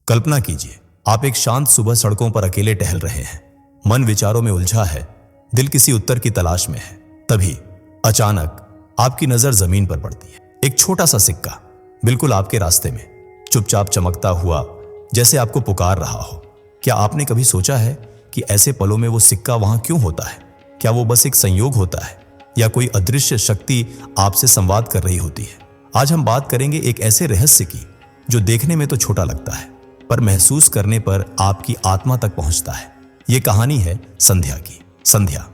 कल्पना कीजिए, आप एक शांत सुबह सड़कों पर अकेले टहल रहे हैं। मन विचारों में उलझा है, दिल किसी उत्तर की तलाश में है। तभी अचानक आपकी नजर जमीन पर पड़ती है। एक छोटा सा सिक्का बिल्कुल आपके रास्ते में चुपचाप चमकता हुआ, जैसे आपको पुकार रहा हो। क्या आपने कभी सोचा है कि ऐसे पलों में वो सिक्का वहां क्यों होता है? क्या वो बस एक संयोग होता है या कोई अदृश्य शक्ति आपसे संवाद कर रही होती है? आज हम बात करेंगे एक ऐसे रहस्य की जो देखने में तो छोटा लगता है, पर महसूस करने पर आपकी आत्मा तक पहुंचता है। ये कहानी है संध्या की। संध्या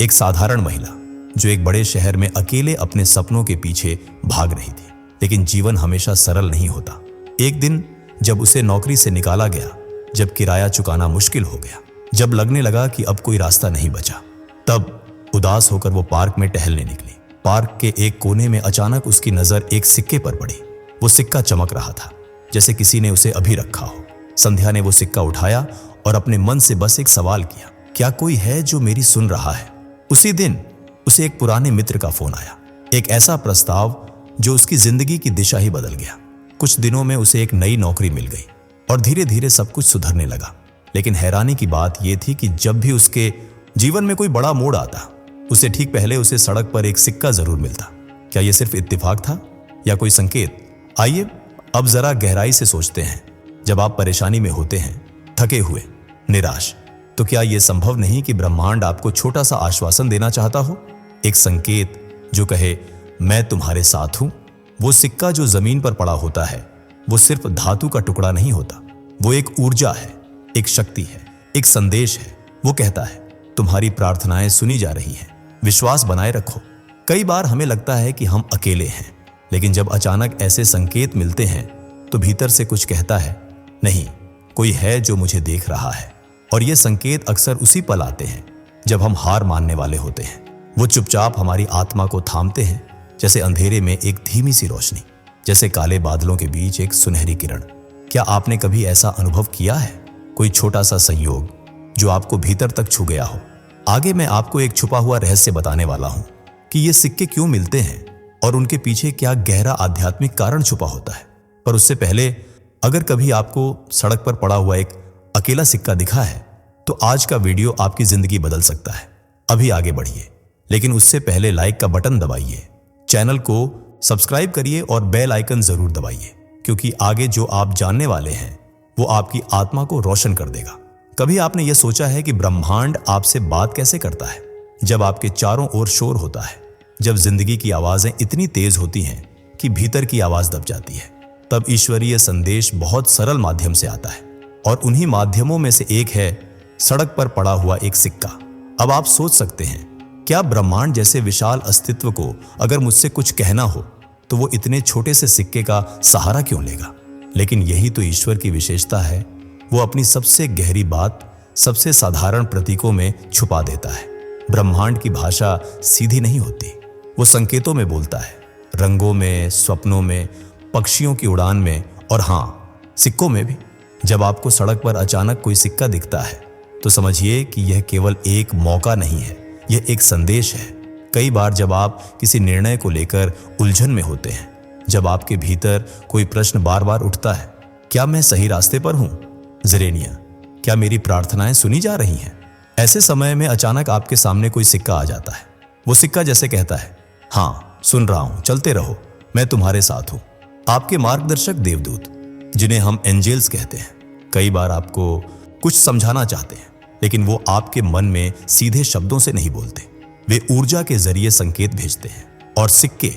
एक साधारण महिला जो एक बड़े शहर में अकेले अपने सपनों के पीछे भाग रही थी। लेकिन जीवन हमेशा सरल नहीं होता। एक दिन जब उसे नौकरी से निकाला गया, जब किराया चुकाना मुश्किल हो गया, जब लगने लगा कि अब कोई रास्ता नहीं बचा, तब उदास होकर वो पार्क में टहलने निकली। पार्क के एक कोने में अचानक उसकी नजर एक सिक्के पर पड़ी। वो सिक्का चमक रहा था जैसे किसी ने उसे अभी रखा हो। संध्या ने वो सिक्का उठाया और अपने मन से बस एक सवाल किया, क्या कोई है जो मेरी सुन रहा है? उसी दिन उसे एक पुराने मित्र का फोन आया, एक ऐसा प्रस्ताव जो उसकी जिंदगी की दिशा ही बदल गया। कुछ दिनों में उसे एक नई नौकरी मिल गई और धीरे धीरे सब कुछ सुधरने लगा। लेकिन हैरानी की बात यह थी कि जब भी उसके जीवन में कोई बड़ा मोड़ आता, उसे ठीक पहले उसे सड़क पर एक सिक्का जरूर मिलता। क्या यह सिर्फ इत्तेफाक था या कोई संकेत? आइए अब जरा गहराई से सोचते हैं। जब आप परेशानी में होते हैं, थके हुए, निराश, तो क्या यह संभव नहीं कि ब्रह्मांड आपको छोटा सा आश्वासन देना चाहता हो? एक संकेत जो कहे, मैं तुम्हारे साथ हूं। वो सिक्का जो जमीन पर पड़ा होता है, वो सिर्फ धातु का टुकड़ा नहीं होता। वो एक ऊर्जा है, एक शक्ति है, एक संदेश है। वो कहता है, तुम्हारी प्रार्थनाएं सुनी जा रही हैं, विश्वास बनाए रखो। कई बार हमें लगता है कि हम अकेले हैं, लेकिन जब अचानक ऐसे संकेत मिलते हैं तो भीतर से कुछ कहता है, नहीं, कोई है जो मुझे देख रहा है। और ये संकेत अक्सर उसी पल आते हैं जब हम हार मानने वाले होते हैं। वो चुपचाप हमारी आत्मा को थामते हैं, जैसे अंधेरे में एक धीमी सी रोशनी, जैसे काले बादलों के बीच एक सुनहरी किरण। क्या आपने कभी ऐसा अनुभव किया है? कोई छोटा सा संयोग जो आपको भीतर तक छू गया हो? आगे मैं आपको एक छुपा हुआ रहस्य बताने वाला हूं कि ये सिक्के क्यों मिलते हैं और उनके पीछे क्या गहरा आध्यात्मिक कारण छुपा होता है। पर उससे पहले, अगर कभी आपको सड़क पर पड़ा हुआ एक अकेला सिक्का दिखा है, तो आज का वीडियो आपकी जिंदगी बदल सकता है। अभी आगे बढ़िए, लेकिन उससे पहले लाइक का बटन दबाइए, चैनल को सब्सक्राइब करिए और बेल आइकन जरूर दबाइए, क्योंकि आगे जो आप जानने वाले हैं वो आपकी आत्मा को रोशन कर देगा। कभी आपने यह सोचा है कि ब्रह्मांड आपसे बात कैसे करता है? जब आपके चारों ओर शोर होता है, जब जिंदगी की आवाजें इतनी तेज होती हैं कि भीतर की आवाज दब जाती है, तब ईश्वरीय संदेश बहुत सरल माध्यम से आता है। और उन्हीं माध्यमों में से एक है सड़क पर पड़ा हुआ एक सिक्का। अब आप सोच सकते हैं, क्या ब्रह्मांड जैसे विशाल अस्तित्व को अगर मुझसे कुछ कहना हो तो वो इतने छोटे से सिक्के का सहारा क्यों लेगा? लेकिन यही तो ईश्वर की विशेषता है। वो अपनी सबसे गहरी बात सबसे साधारण प्रतीकों में छुपा देता है। ब्रह्मांड की भाषा सीधी नहीं होती, वो संकेतों में बोलता है, रंगों में, स्वप्नों में, पक्षियों की उड़ान में, और हाँ, सिक्कों में भी। जब आपको सड़क पर अचानक कोई सिक्का दिखता है तो समझिए कि यह केवल एक मौका नहीं है, यह एक संदेश है। कई बार जब आप किसी निर्णय को लेकर उलझन में होते हैं, जब आपके भीतर कोई प्रश्न बार बार उठता है, क्या मैं सही रास्ते पर हूं? ज़रेनिया, क्या मेरी प्रार्थनाएं सुनी जा रही हैं? ऐसे समय में अचानक आपके सामने कोई सिक्का आ जाता है। वो सिक्का जैसे कहता है, हाँ, सुन रहा हूं, चलते रहो, मैं तुम्हारे साथ हूं। आपके मार्गदर्शक देवदूत, जिन्हें हम एंजेल्स कहते हैं, कई बार आपको कुछ समझाना चाहते हैं, लेकिन वो आपके मन में सीधे शब्दों से नहीं बोलते। वे ऊर्जा के जरिए संकेत भेजते हैं। और सिक्के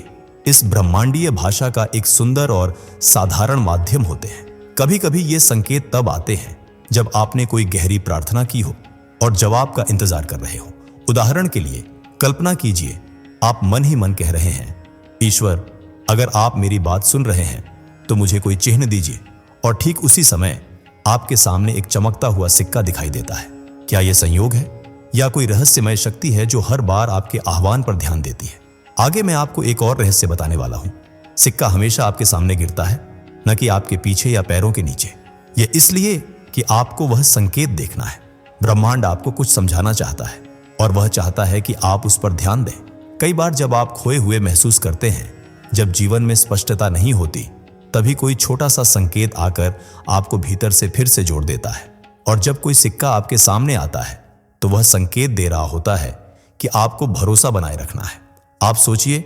इस ब्रह्मांडीय भाषा का एक सुंदर और साधारण माध्यम होते हैं। कभी कभी ये संकेत तब आते हैं जब आपने कोई गहरी प्रार्थना की हो और जवाब का इंतजार कर रहे हो। उदाहरण के लिए, कल्पना कीजिए आप मन ही मन कह रहे हैं, ईश्वर, अगर आप मेरी बात सुन रहे हैं तो मुझे कोई चिन्ह दीजिए। और ठीक उसी समय आपके सामने एक चमकता हुआ सिक्का दिखाई देता है। क्या यह संयोग है या कोई रहस्यमय शक्ति है जो हर बार आपके आह्वान पर ध्यान देती है? आगे मैं आपको एक और रहस्य बताने वाला हूं। सिक्का हमेशा आपके सामने गिरता है, न कि आपके पीछे या पैरों के नीचे। यह इसलिए कि आपको वह संकेत देखना है। ब्रह्मांड आपको कुछ समझाना चाहता है और वह चाहता है कि आप उस पर ध्यान दें। कई बार जब आप खोए हुए महसूस करते हैं, जब जीवन में स्पष्टता नहीं होती, तभी कोई छोटा सा संकेत आकर आपको भीतर से फिर से जोड़ देता है। और जब कोई सिक्का आपके सामने आता है तो वह संकेत दे रहा होता है कि आपको भरोसा बनाए रखना है। आप सोचिए,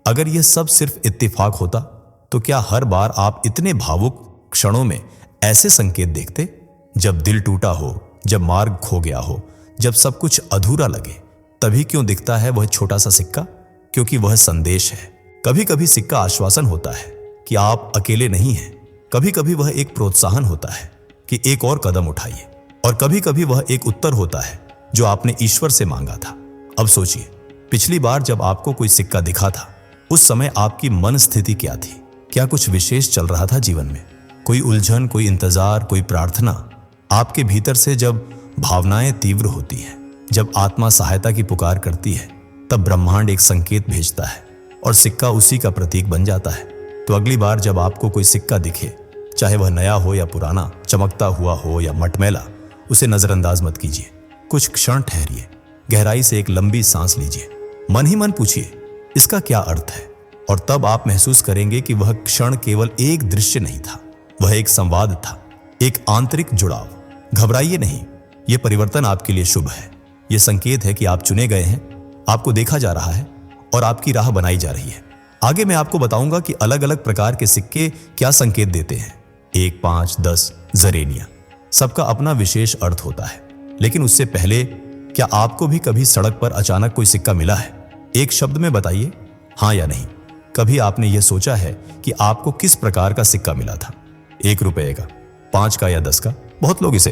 अगर यह सब सिर्फ इत्तेफाक होता तो क्या हर बार आप इतने भावुक क्षणों में ऐसे संकेत देखते? जब दिल टूटा हो, जब मार्ग खो गया हो, जब सब कुछ अधूरा लगे, तभी क्यों दिखता है वह छोटा सा सिक्का? क्योंकि वह संदेश है। कभी कभी सिक्का आश्वासन होता है कि आप अकेले नहीं हैं। कभी कभी वह एक प्रोत्साहन होता है कि एक और कदम उठाइए। और कभी कभी वह एक उत्तर होता है जो आपने ईश्वर से मांगा था। अब सोचिए, पिछली बार जब आपको कोई सिक्का दिखा था, उस समय आपकी मन स्थिति क्या थी? क्या कुछ विशेष चल रहा था जीवन में? कोई उलझन, कोई इंतजार, कोई प्रार्थना? आपके भीतर से जब भावनाएं तीव्र होती हैं, जब आत्मा सहायता की पुकार करती है, तब ब्रह्मांड एक संकेत भेजता है और सिक्का उसी का प्रतीक बन जाता है। तो अगली बार जब आपको कोई सिक्का दिखे, चाहे वह नया हो या पुराना, चमकता हुआ हो या मटमैला, उसे नजरअंदाज मत कीजिए। कुछ क्षण ठहरिए, गहराई से एक लंबी सांस लीजिए, मन ही मन पूछिए, इसका क्या अर्थ है? और तब आप महसूस करेंगे कि वह क्षण केवल एक दृश्य नहीं था, वह एक संवाद था, एक आंतरिक जुड़ाव। घबराइए नहीं, यह परिवर्तन आपके लिए शुभ है। यह संकेत है कि आप चुने गए हैं, आपको देखा जा रहा है और आपकी राह बनाई जा रही है। आगे मैं आपको बताऊंगा कि अलग अलग प्रकार के सिक्के क्या संकेत देते हैं। 1, 5, 10 जरेनिया, सबका अपना विशेष अर्थ होता है। लेकिन उससे पहले, क्या आपको भी कभी सड़क पर अचानक कोई सिक्का मिला है? एक शब्द में बताइए, हाँ या नहीं। कभी आपने यह सोचा है कि आपको किस प्रकार का सिक्का मिला था? 1 रुपए का, 5 का या 10 का? बहुत लोग इसे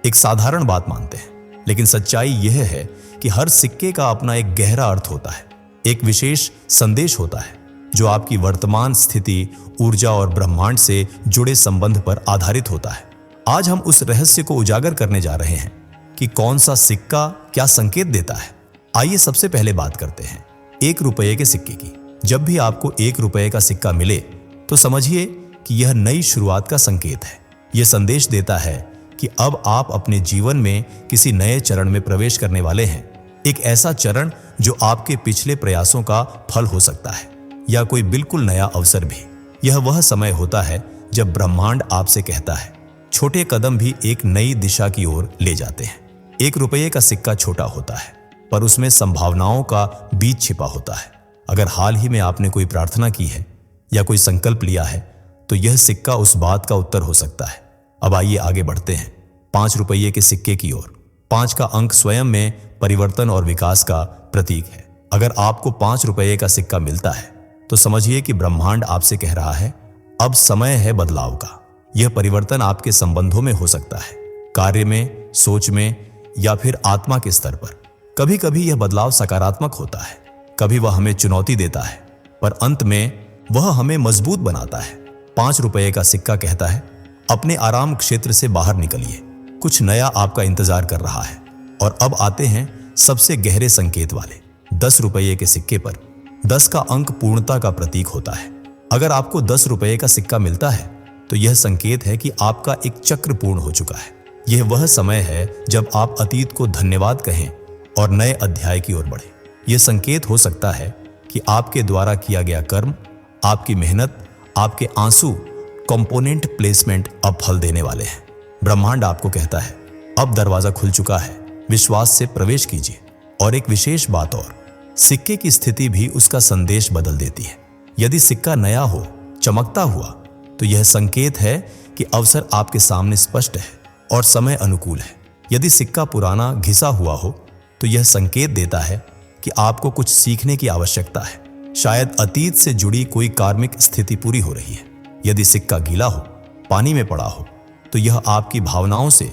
एक साधारण बात मानते हैं, लेकिन सच्चाई यह है कि हर सिक्के का अपना एक गहरा अर्थ होता है, एक विशेष संदेश होता है जो आपकी वर्तमान स्थिति, ऊर्जा और ब्रह्मांड से जुड़े संबंध पर आधारित होता है। आज हम उस रहस्य को उजागर करने जा रहे हैं कि कौन सा सिक्का क्या संकेत देता है। आइए सबसे पहले बात करते हैं 1 रुपये के सिक्के की। जब भी आपको 1 रुपये का सिक्का मिले तो समझिए कि यह नई शुरुआत का संकेत है। यह संदेश देता है कि अब आप अपने जीवन में किसी नए चरण में प्रवेश करने वाले हैं। एक ऐसा चरण जो आपके पिछले प्रयासों का फल हो सकता है, या कोई बिल्कुल नया अवसर भी। यह वह समय होता है जब ब्रह्मांड आपसे कहता है, छोटे कदम भी एक नई दिशा की ओर ले जाते हैं। 1 रुपये का सिक्का छोटा होता है, पर उसमें संभावनाओं का बीज छिपा होता है। अगर हाल ही में आपने कोई प्रार्थना की है या कोई संकल्प लिया है, तो यह सिक्का उस बात का उत्तर हो सकता है। अब आइए आगे बढ़ते हैं 5 रुपये के सिक्के की ओर। 5 का अंक स्वयं में परिवर्तन और विकास का प्रतीक है। अगर आपको 5 रुपये का सिक्का मिलता है तो समझिए कि ब्रह्मांड आपसे कह रहा है, अब समय है बदलाव का। यह परिवर्तन आपके संबंधों में हो सकता है, कार्य में, सोच में, या फिर आत्मा के स्तर पर। कभी कभी यह बदलाव सकारात्मक होता है, कभी वह हमें चुनौती देता है, पर अंत में वह हमें मजबूत बनाता है। 5 रुपये का सिक्का कहता है, अपने आराम क्षेत्र से बाहर निकलिए, कुछ नया आपका इंतजार कर रहा है। और अब आते हैं सबसे गहरे संकेत वाले 10 रुपये के सिक्के पर। 10 का अंक पूर्णता का प्रतीक होता है। अगर आपको 10 रुपये का सिक्का मिलता है तो यह संकेत है कि आपका एक चक्र पूर्ण हो चुका है। यह वह समय है जब आप अतीत को धन्यवाद कहें और नए अध्याय की ओर बढ़ें। यह संकेत हो सकता है कि आपके द्वारा किया गया कर्म, आपकी मेहनत, आपके आंसू, कंपोनेंट प्लेसमेंट अब फल देने वाले हैं। ब्रह्मांड आपको कहता है, अब दरवाजा खुल चुका है, विश्वास से प्रवेश कीजिए। और एक विशेष बात और, सिक्के की स्थिति भी उसका संदेश बदल देती है। यदि सिक्का नया हो, चमकता हुआ, तो यह संकेत है कि अवसर आपके सामने स्पष्ट है और समय अनुकूल है। यदि सिक्का पुराना, घिसा हुआ हो, तो यह संकेत देता है कि आपको कुछ सीखने की आवश्यकता है। शायद अतीत से जुड़ी कोई कार्मिक स्थिति पूरी हो रही है। यदि सिक्का गीला हो, पानी में पड़ा हो, तो यह आपकी भावनाओं से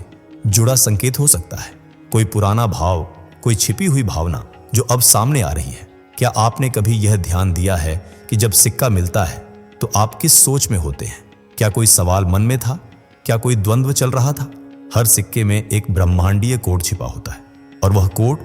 जुड़ा संकेत हो सकता है। कोई पुराना भाव, कोई छिपी हुई भावना जो अब सामने आ रही है। क्या आपने कभी यह ध्यान दिया है कि जब सिक्का मिलता है तो आप किस सोच में होते हैं? क्या कोई सवाल मन में था? क्या कोई द्वंद्व चल रहा था? हर सिक्के में एक ब्रह्मांडीय कोड छिपा होता है, और वह कोड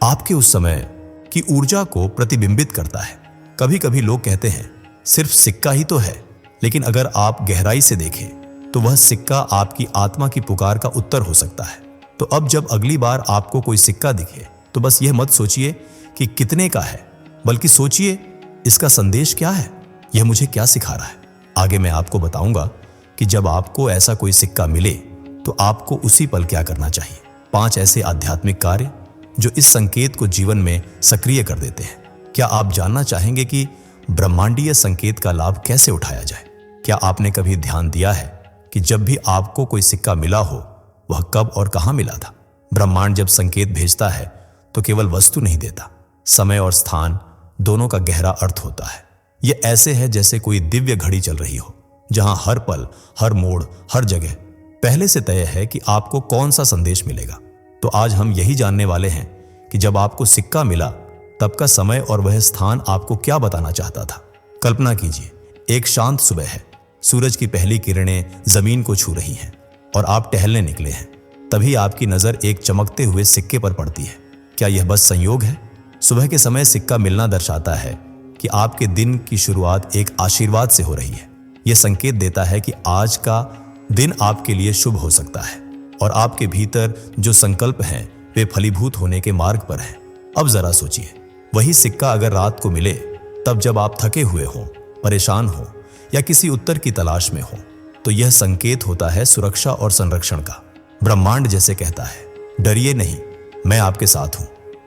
आपके उस समय की ऊर्जा को प्रतिबिंबित करता है। कभी कभी लोग कहते हैं, सिर्फ सिक्का ही तो है, लेकिन अगर आप गहराई से देखें तो वह सिक्का आपकी आत्मा की पुकार का उत्तर हो सकता है। तो अब जब अगली बार आपको कोई सिक्का दिखे तो बस यह मत सोचिए कि कितने का है, बल्कि सोचिए, इसका संदेश क्या है, यह मुझे क्या सिखा रहा है। आगे मैं आपको बताऊंगा कि जब आपको ऐसा कोई सिक्का मिले तो आपको उसी पल क्या करना चाहिए। 5 ऐसे आध्यात्मिक कार्य जो इस संकेत को जीवन में सक्रिय कर देते हैं। क्या आप जानना चाहेंगे कि ब्रह्मांडीय संकेत का लाभ कैसे उठाया जाए? क्या आपने कभी ध्यान दिया है कि जब भी आपको कोई सिक्का मिला हो वह कब और कहां मिला था? ब्रह्मांड जब संकेत भेजता है तो केवल वस्तु नहीं देता, समय और स्थान दोनों का गहरा अर्थ होता है। यह ऐसे है जैसे कोई दिव्य घड़ी चल रही हो, जहां हर पल, हर मोड़, हर जगह पहले से तय है कि आपको कौन सा संदेश मिलेगा। तो आज हम यही जानने वाले हैं कि जब आपको सिक्का मिला तब का समय और वह स्थान आपको क्या बताना चाहता था। कल्पना कीजिए, एक शांत सुबह है, सूरज की पहली किरणें जमीन को छू रही हैं और आप टहलने निकले हैं। तभी आपकी नजर एक चमकते हुए सिक्के पर पड़ती है। क्या यह बस संयोग है? सुबह के समय सिक्का मिलना दर्शाता है कि आपके दिन की शुरुआत एक आशीर्वाद से हो रही है। यह संकेत देता है कि आज का दिन आपके लिए शुभ हो सकता है और आपके भीतर जो संकल्प हैं वे फलीभूत होने के मार्ग पर हैं। अब जरा सोचिए, वही सिक्का अगर रात को मिले, तब जब आप थके हुए हों, परेशान हो या किसी उत्तर की तलाश में हो, तो यह संकेत होता है सुरक्षा और संरक्षण का। ब्रह्मांड जैसे कहता है, डरिए नहीं, मैं आपके साथ हूं।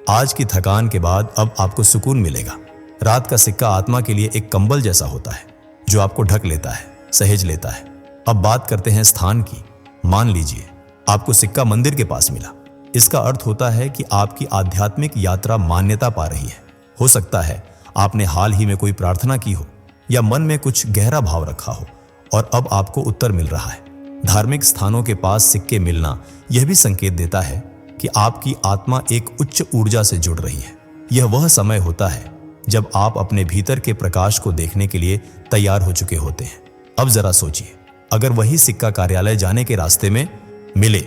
आज की थकान के बाद अब आपको सुकून मिलेगा। रात का सिक्का आत्मा के लिए एक कंबल जैसा होता है जो आपको ढक लेता है, सहेज लेता है। अब बात करते हैं स्थान की। मान लीजिए आपको सिक्का मंदिर के पास मिला। इसका अर्थ होता है कि आपकी आध्यात्मिक यात्रा मान्यता पा रही है। हो सकता है आपने हाल ही में कोई प्रार्थना की हो या मन में कुछ गहरा भाव रखा हो और अब आपको उत्तर मिल रहा है। धार्मिक स्थानों के पास सिक्के मिलना यह भी संकेत देता है कि आपकी आत्मा एक उच्च ऊर्जा से जुड़ रही है। यह वह समय होता है जब आप अपने भीतर के प्रकाश को देखने के लिए तैयार हो चुके होते हैं। अब जरा सोचिए, अगर वही सिक्का कार्यालय जाने के रास्ते में मिले,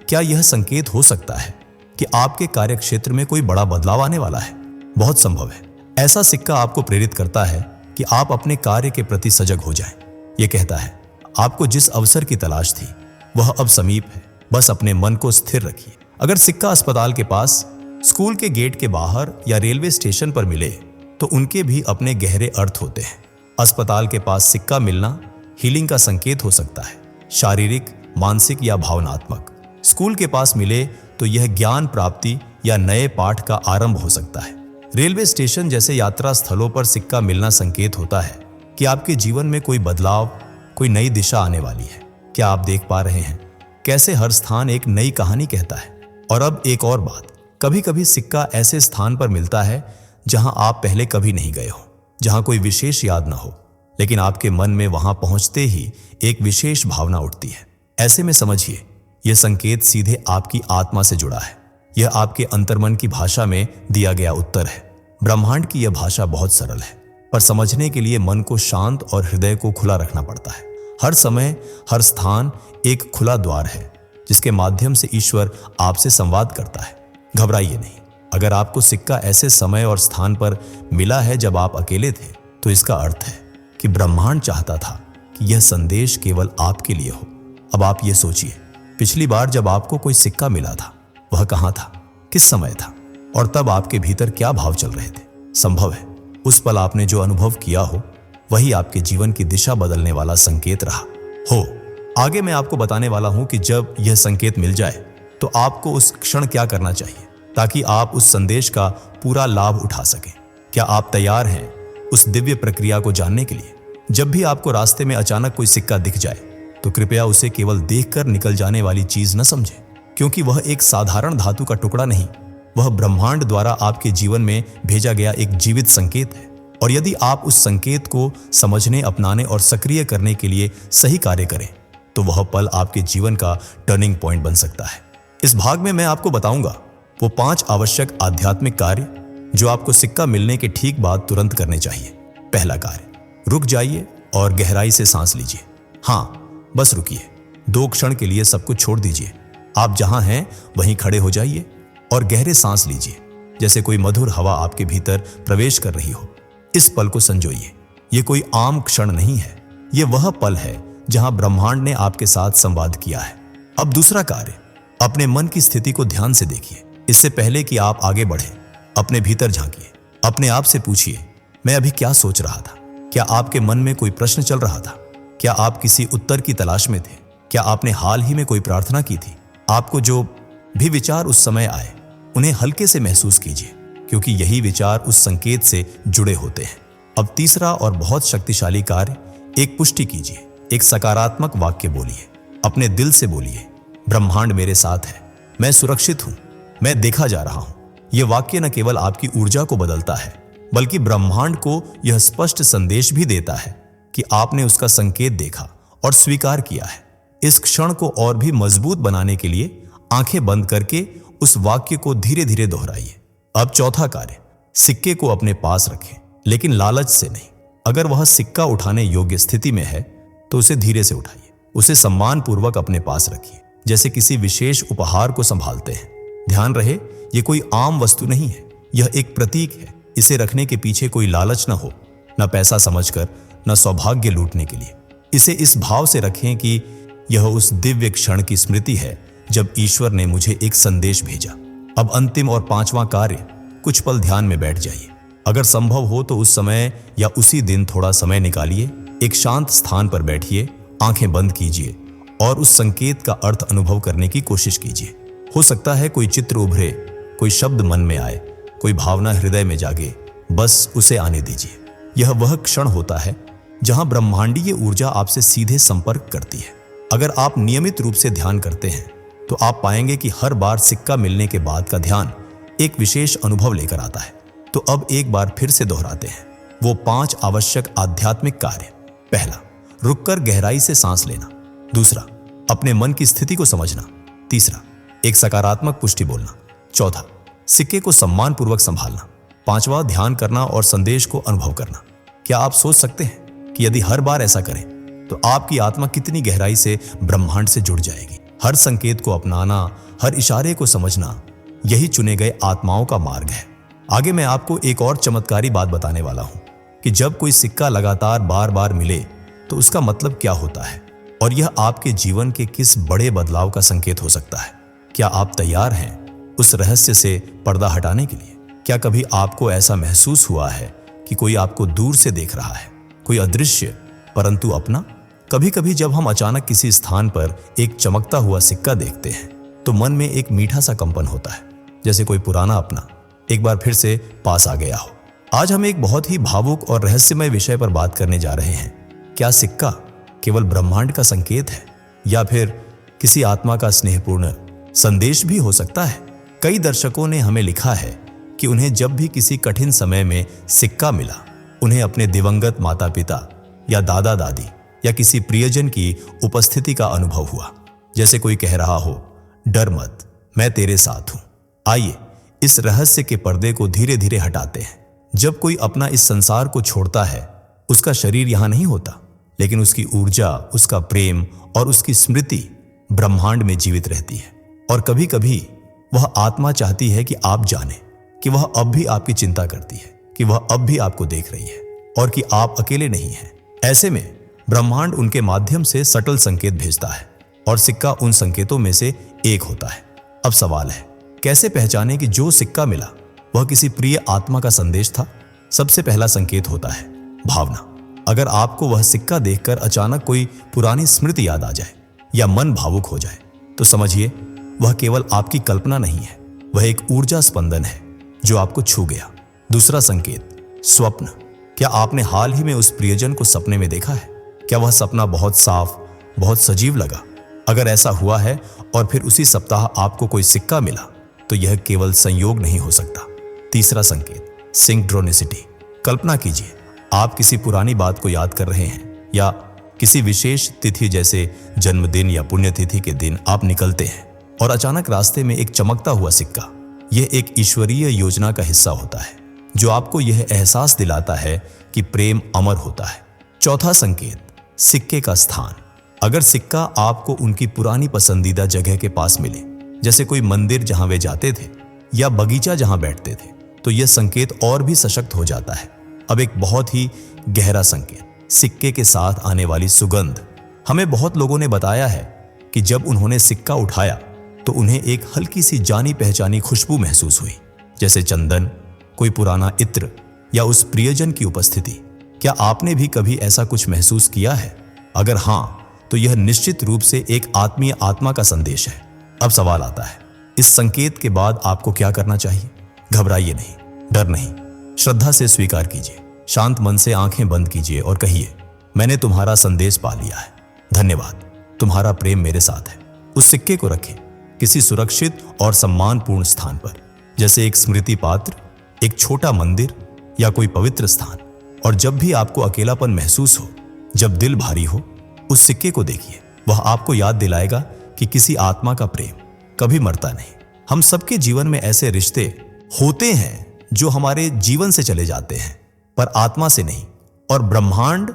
क्या यह संकेत हो सकता है कि आपके कार्यक्षेत्र में कोई बड़ा बदलाव आने वाला है? बहुत संभव है। ऐसा सिक्का आपको प्रेरित करता है कि आप अपने कार्य के प्रति सजग हो जाएं। यह कहता है, आपको जिस अवसर की तलाश थी वह अब समीप है, बस अपने मन को स्थिर रखिए। अगर सिक्का अस्पताल के पास, स्कूल के गेट के बाहर या रेलवे स्टेशन पर मिले तो उनके भी अपने गहरे अर्थ होते हैं। अस्पताल के पास सिक्का मिलना हीलिंग का संकेत हो सकता है, शारीरिक, मानसिक या भावनात्मक। स्कूल के पास मिले तो यह ज्ञान प्राप्ति या नए पाठ का आरंभ हो सकता है। रेलवे स्टेशन जैसे यात्रा स्थलों पर सिक्का मिलना संकेत होता है कि आपके जीवन में कोई बदलाव, कोई नई दिशा आने वाली है। क्या आप देख पा रहे हैं कैसे हर स्थान एक नई कहानी कहता है? और अब एक और बात, कभी कभी सिक्का ऐसे स्थान पर मिलता है जहां आप पहले कभी नहीं गए हो, जहां कोई विशेष याद ना हो, लेकिन आपके मन में वहां पहुंचते ही एक विशेष भावना उठती है। ऐसे में समझिए, यह संकेत सीधे आपकी आत्मा से जुड़ा है। यह आपके अंतर्मन की भाषा में दिया गया उत्तर है। ब्रह्मांड की यह भाषा बहुत सरल है, पर समझने के लिए मन को शांत और हृदय को खुला रखना पड़ता है। हर समय, हर स्थान एक खुला द्वार है जिसके माध्यम से ईश्वर आपसे संवाद करता है। घबराइए नहीं। अगर आपको सिक्का ऐसे समय और स्थान पर मिला है जब आप अकेले थे, तो इसका अर्थ है कि ब्रह्मांड चाहता था कि यह संदेश केवल आपके लिए हो। अब आप ये सोचिए, पिछली बार जब आपको कोई सिक्का मिला था वह कहां था, किस समय था, और तब आपके भीतर क्या भाव चल रहे थे? संभव है उस पल आपने जो अनुभव किया हो वही आपके जीवन की दिशा बदलने वाला संकेत रहा हो। आगे मैं आपको बताने वाला हूं कि जब यह संकेत मिल जाए तो आपको उस क्षण क्या करना चाहिए ताकि आप उस संदेश का पूरा लाभ उठा सकें। क्या आप तैयार हैं उस दिव्य प्रक्रिया को जानने के लिए? जब भी आपको रास्ते में अचानक कोई सिक्का दिख जाए तो कृपया उसे केवल देखकर निकल जाने वाली चीज न समझें, क्योंकि वह एक साधारण धातु का टुकड़ा नहीं, वह ब्रह्मांड द्वारा आपके जीवन में भेजा गया एक जीवित संकेत है। और यदि आप उस संकेत को समझने, अपनाने और सक्रिय करने के लिए सही कार्य करें तो वह पल आपके जीवन का टर्निंग पॉइंट बन सकता है। इस भाग में मैं आपको बताऊंगा वो 5 आवश्यक आध्यात्मिक कार्य जो आपको सिक्का मिलने के ठीक बाद तुरंत करने चाहिए। पहला कार्य, रुक जाइए और गहराई से सांस लीजिए। हाँ, बस रुकिए। 2 क्षण के लिए सब कुछ छोड़ दीजिए। आप जहां हैं वहीं खड़े हो जाइए और गहरे सांस लीजिए, जैसे कोई मधुर हवा आपके भीतर प्रवेश कर रही हो। इस पल को संजोइए। ये कोई आम क्षण नहीं है, ये वह पल है जहां ब्रह्मांड ने आपके साथ संवाद किया है। अब दूसरा कार्य, अपने मन की स्थिति को ध्यान से देखिए। इससे पहले कि आप आगे बढ़ें, अपने भीतर झांकिए। अपने आप से पूछिए, मैं अभी क्या सोच रहा था? क्या आपके मन में कोई प्रश्न चल रहा था? क्या आप किसी उत्तर की तलाश में थे? क्या आपने हाल ही में कोई प्रार्थना की थी? आपको जो भी विचार उस समय आए उन्हें हल्के से महसूस कीजिए, क्योंकि यही विचार उस संकेत से जुड़े होते हैं। अब तीसरा और बहुत शक्तिशाली कार्य, एक पुष्टि कीजिए। एक सकारात्मक वाक्य बोलिए, अपने दिल से बोलिए, ब्रह्मांड मेरे साथ है, मैं सुरक्षित हूं, मैं देखा जा रहा हूं। यह वाक्य न केवल आपकी ऊर्जा को बदलता है, बल्कि ब्रह्मांड को यह स्पष्ट संदेश भी देता है कि आपने उसका संकेत देखा और स्वीकार किया है। इस क्षण को और भी मजबूत बनाने के लिए आंखें बंद करके उस वाक्य को धीरे धीरे दोहराइए। अब चौथा कार्य, सिक्के को अपने पास रखें, लेकिन लालच से नहीं। अगर वह सिक्का उठाने योग्य स्थिति में है तो उसे धीरे से उठाइए, उसे सम्मानपूर्वक अपने पास रखिए, जैसे किसी विशेष उपहार को संभालते हैं। ध्यान रहे, यह कोई आम वस्तु नहीं है, यह एक प्रतीक है। इसे रखने के पीछे कोई लालच न हो, न पैसा समझकर, न सौभाग्य लूटने के लिए। इसे इस भाव से रखें कि यह उस दिव्य क्षण की स्मृति है जब ईश्वर ने मुझे एक संदेश भेजा। अब अंतिम और पांचवां कार्य, कुछ पल ध्यान में बैठ जाइए। अगर संभव हो तो उस समय या उसी दिन थोड़ा समय निकालिए, एक शांत स्थान पर बैठिए, आंखें बंद कीजिए और उस संकेत का अर्थ अनुभव करने की कोशिश कीजिए। हो सकता है कोई चित्र उभरे, कोई शब्द मन में आए, कोई भावना हृदय में जागे, बस उसे आने दीजिए। यह वह क्षण होता है जहां ब्रह्मांडीय ऊर्जा आपसे सीधे संपर्क करती है। अगर आप नियमित रूप से ध्यान करते हैं तो आप पाएंगे कि हर बार सिक्का मिलने के बाद का ध्यान एक विशेष अनुभव लेकर आता है। तो अब एक बार फिर से दोहराते हैं वो 5 आवश्यक आध्यात्मिक कार्य। पहला, रुककर गहराई से सांस लेना। दूसरा, अपने मन की स्थिति को समझना। तीसरा, एक सकारात्मक पुष्टि बोलना। चौथा, सिक्के को सम्मानपूर्वक संभालना। पांचवा, ध्यान करना और संदेश को अनुभव करना। क्या आप सोच सकते हैं कि यदि हर बार ऐसा करें तो आपकी आत्मा कितनी गहराई से ब्रह्मांड से जुड़ जाएगी? हर संकेत को अपनाना, हर इशारे को समझना, यही चुने गए आत्माओं का मार्ग है। आगे मैं आपको एक और चमत्कारी बात बताने वाला हूं कि जब कोई सिक्का लगातार बार बार मिले तो उसका मतलब क्या होता है और यह आपके जीवन के किस बड़े बदलाव का संकेत हो सकता है। क्या आप तैयार हैं उस रहस्य से पर्दा हटाने के लिए? क्या कभी आपको ऐसा महसूस हुआ है कि कोई आपको दूर से देख रहा है, कोई अदृश्य परंतु अपना? कभी कभी जब हम अचानक किसी स्थान पर एक चमकता हुआ सिक्का देखते हैं तो मन में एक मीठा सा कंपन होता है, जैसे कोई पुराना अपना एक बार फिर से पास आ गया हो। आज हम एक बहुत ही भावुक और रहस्यमय विषय पर बात करने जा रहे हैं। क्या सिक्का केवल ब्रह्मांड का संकेत है या फिर किसी आत्मा का स्नेहपूर्ण संदेश भी हो सकता है? कई दर्शकों ने हमें लिखा है कि उन्हें जब भी किसी कठिन समय में सिक्का मिला, उन्हें अपने दिवंगत माता पिता या दादा दादी या किसी प्रियजन की उपस्थिति का अनुभव हुआ, जैसे कोई कह रहा हो, डर मत, मैं तेरे साथ हूं। आइए इस रहस्य के पर्दे को धीरे धीरे हटाते हैं। जब कोई अपना इस संसार को छोड़ता है, उसका शरीर यहां नहीं होता, लेकिन उसकी ऊर्जा, उसका प्रेम और उसकी स्मृति ब्रह्मांड में जीवित रहती है। और कभी कभी वह आत्मा चाहती है कि आप जानें कि वह अब भी आपकी चिंता करती है, कि वह अब भी आपको देख रही है और कि आप अकेले नहीं हैं। ऐसे में ब्रह्मांड उनके माध्यम से सटल संकेत भेजता है और सिक्का उन संकेतों में से एक होता है। अब सवाल है, कैसे पहचानें कि जो सिक्का मिला वह किसी प्रिय आत्मा का संदेश था? सबसे पहला संकेत होता है भावना। अगर आपको वह सिक्का देखकर अचानक कोई पुरानी स्मृति याद आ जाए या मन भावुक हो जाए तो समझिए वह केवल आपकी कल्पना नहीं है, वह एक ऊर्जा स्पंदन है जो आपको छू गया। दूसरा संकेत, स्वप्न। क्या आपने हाल ही में उस प्रियजन को सपने में देखा है? क्या वह सपना बहुत साफ, बहुत सजीव लगा? अगर ऐसा हुआ है और फिर उसी सप्ताह आपको कोई सिक्का मिला तो यह केवल संयोग नहीं हो सकता। तीसरा संकेत, सिंक्रोनिसिटी। कल्पना कीजिए आप किसी पुरानी बात को याद कर रहे हैं या किसी विशेष तिथि जैसे जन्मदिन या पुण्यतिथि के दिन आप निकलते हैं और अचानक रास्ते में एक चमकता हुआ सिक्का। यह एक ईश्वरीय योजना का हिस्सा होता है जो आपको यह एहसास दिलाता है कि प्रेम अमर होता है। चौथा संकेत, सिक्के का स्थान। अगर सिक्का आपको उनकी पुरानी पसंदीदा जगह के पास मिले, जैसे कोई मंदिर जहां वे जाते थे या बगीचा जहां बैठते थे, तो यह संकेत और भी सशक्त हो जाता है। अब एक बहुत ही गहरा संकेत, सिक्के के साथ आने वाली सुगंध। हमें बहुत लोगों ने बताया है कि जब उन्होंने सिक्का उठाया तो उन्हें एक हल्की सी जानी पहचानी खुशबू महसूस हुई, जैसे चंदन, कोई पुराना इत्र या उस प्रियजन की उपस्थिति। क्या आपने भी कभी ऐसा कुछ महसूस किया है? अगर हां, तो यह निश्चित रूप से एक आत्मीय आत्मा का संदेश है। अब सवाल आता है, इस संकेत के बाद आपको क्या करना चाहिए? घबराइए नहीं, डर नहीं, श्रद्धा से स्वीकार कीजिए। शांत मन से आंखें बंद कीजिए और कहिए, मैंने तुम्हारा संदेश पा लिया है, धन्यवाद, तुम्हारा प्रेम मेरे साथ है। उस सिक्के को रखें किसी सुरक्षित और सम्मानपूर्ण स्थान पर, जैसे एक स्मृति पात्र, एक छोटा मंदिर या कोई पवित्र स्थान। और जब भी आपको अकेलापन महसूस हो, जब दिल भारी हो, उस सिक्के को देखिए। वह आपको याद दिलाएगा कि किसी आत्मा का प्रेम कभी मरता नहीं। हम सबके जीवन में ऐसे रिश्ते होते हैं जो हमारे जीवन से चले जाते हैं, पर आत्मा से नहीं। और ब्रह्मांड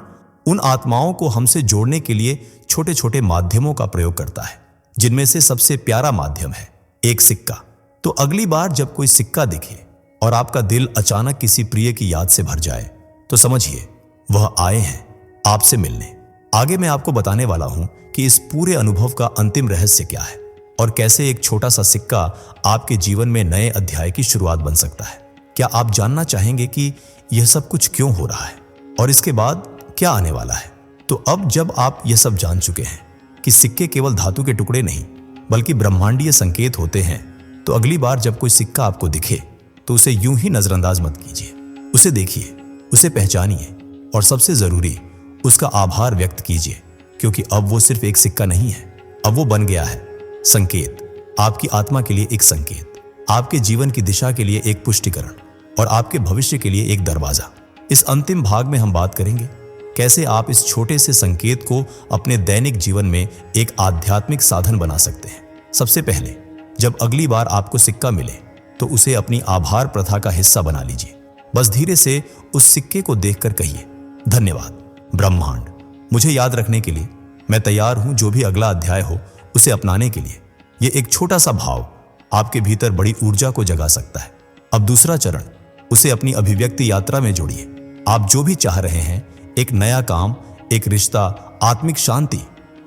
उन आत्माओं को हमसे जोड़ने के लिए छोटे छोटे माध्यमों का प्रयोग करता है, जिनमें से सबसे प्यारा माध्यम है एक सिक्का। तो अगली बार जब कोई सिक्का दिखे और आपका दिल अचानक किसी प्रिय की याद से भर जाए, तो समझिए वह आए हैं आपसे मिलने। आगे मैं आपको बताने वाला हूं कि इस पूरे अनुभव का अंतिम रहस्य क्या है और कैसे एक छोटा सा सिक्का आपके जीवन में नए अध्याय की शुरुआत बन सकता है। क्या आप जानना चाहेंगे कि यह सब कुछ क्यों हो रहा है और इसके बाद क्या आने वाला है? तो अब जब आप यह सब जान चुके हैं कि सिक्के केवल धातु के टुकड़े नहीं बल्कि ब्रह्मांडीय संकेत होते हैं, तो अगली बार जब कोई सिक्का आपको दिखे तो उसे यूं ही नजरअंदाज मत कीजिए। उसे देखिए, उसे पहचानिए और सबसे जरूरी उसका आभार व्यक्त कीजिए, क्योंकि अब वो सिर्फ एक सिक्का नहीं है, अब वो बन गया है संकेत, आपकी आत्मा के लिए एक संकेत, आपके जीवन की दिशा के लिए एक पुष्टिकरण और आपके भविष्य के लिए एक दरवाजा। इस अंतिम भाग में हम बात करेंगे कैसे आप इस छोटे से संकेत को अपने दैनिक जीवन में एक आध्यात्मिक साधन बना सकते हैं। सबसे पहले, जब अगली बार आपको सिक्का मिले तो उसे अपनी आभार प्रथा का हिस्सा बना लीजिए। बस धीरे से उस सिक्के को देखकर कहिए, धन्यवाद ब्रह्मांड, मुझे याद रखने के लिए। मैं तैयार हूं जो भी अगला अध्याय हो उसे अपनाने के लिए। यह एक छोटा सा भाव आपके भीतर बड़ी ऊर्जा को जगा सकता है। अब दूसरा चरण, उसे अपनी अभिव्यक्ति यात्रा में जोड़िए। आप जो भी चाह रहे हैं, एक नया काम, एक रिश्ता, आत्मिक शांति,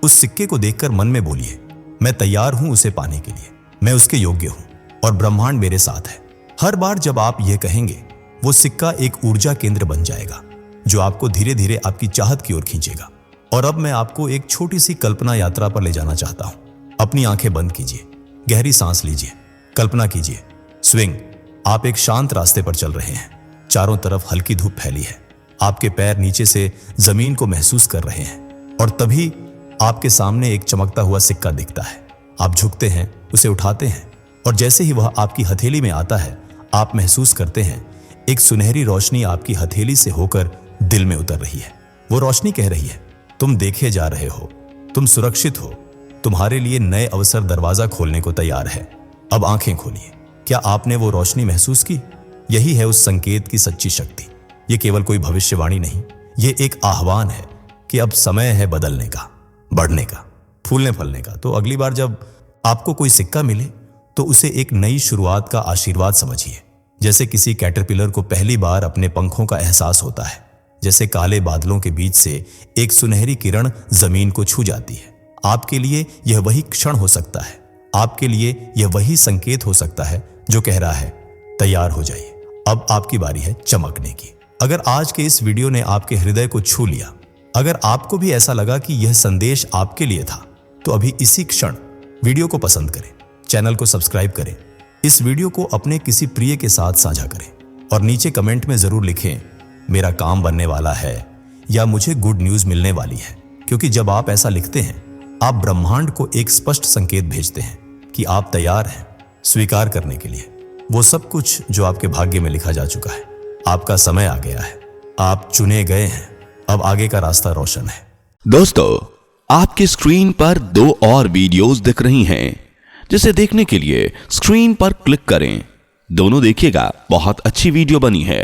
उस सिक्के को देखकर मन में बोलिए, मैं तैयार हूं उसे पाने के लिए, मैं उसके योग्य हूं और ब्रह्मांड मेरे साथ है। हर बार जब आप यह कहेंगे, वो सिक्का एक ऊर्जा केंद्र बन जाएगा जो आपको धीरे धीरे आपकी चाहत की ओर खींचेगा। और अब मैं आपको एक छोटी सी कल्पना यात्रा पर ले जाना चाहता हूं। अपनी आंखें बंद कीजिए, गहरी सांस लीजिए, कल्पना कीजिए स्विंग, आप एक शांत रास्ते पर चल रहे हैं। चारों तरफ हल्की धूप फैली है, आपके पैर नीचे से जमीन को महसूस कर रहे हैं और तभी आपके सामने एक चमकता हुआ सिक्का दिखता है। आप झुकते हैं, उसे उठाते हैं और जैसे ही वह आपकी हथेली में आता है, आप महसूस करते हैं एक सुनहरी रोशनी आपकी हथेली से होकर दिल में उतर रही है। वो रोशनी कह रही है, तुम देखे जा रहे हो, तुम सुरक्षित हो, तुम्हारे लिए नए अवसर दरवाजा खोलने को तैयार है। अब आंखें खोलिए। क्या आपने वो रोशनी महसूस की? यही है उस संकेत की सच्ची शक्ति। ये केवल कोई भविष्यवाणी नहीं, ये एक आह्वान है कि अब समय है बदलने का, बढ़ने का, फूलने फलने का। तो अगली बार जब आपको कोई सिक्का मिले तो उसे एक नई शुरुआत का आशीर्वाद समझिए। जैसे किसी कैटरपिलर को पहली बार अपने पंखों का एहसास होता है, जैसे काले बादलों के बीच से एक सुनहरी किरण जमीन को छू जाती है। आपके लिए यह वही क्षण हो सकता है, आपके लिए यह वही संकेत हो सकता है जो कह रहा है, तैयार हो जाइए, अब आपकी बारी है चमकने की। अगर आज के इस वीडियो ने आपके हृदय को छू लिया, अगर आपको भी ऐसा लगा कि यह संदेश आपके लिए था, तो अभी इसी क्षण वीडियो को पसंद करें, चैनल को सब्सक्राइब करें, इस वीडियो को अपने किसी प्रिय के साथ साझा करें और नीचे कमेंट में जरूर लिखें, मेरा काम बनने वाला है या मुझे गुड न्यूज मिलने वाली है। क्योंकि जब आप ऐसा लिखते हैं, आप ब्रह्मांड को एक स्पष्ट संकेत भेजते हैं कि आप तैयार हैं स्वीकार करने के लिए वो सब कुछ जो आपके भाग्य में लिखा जा चुका है। आपका समय आ गया है, आप चुने गए हैं, अब आगे का रास्ता रोशन है। दोस्तों, आपकी स्क्रीन पर 2 और वीडियोस दिख रही हैं, जिसे देखने के लिए स्क्रीन पर क्लिक करें। दोनों देखिएगा, बहुत अच्छी वीडियो बनी है।